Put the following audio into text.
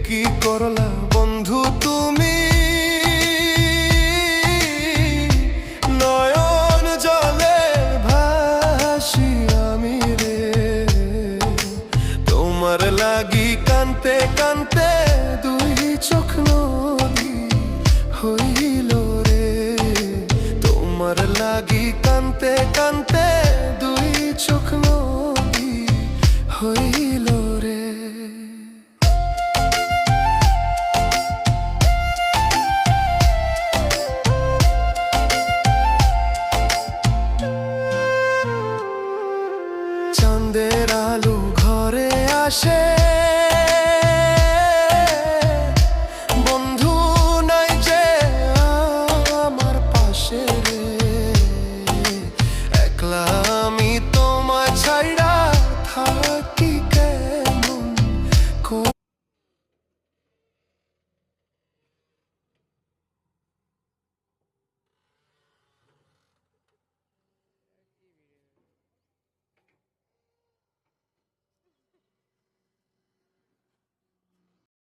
কি করলা বন্ধু তুমি, নয়ন জলে ভাসি আমি রে। তোমার লাগি কানতে কানতে দুই চোখ নদী হইল রে। তোমার লাগি কানতে কানতে দুই চোখ নদী হইল।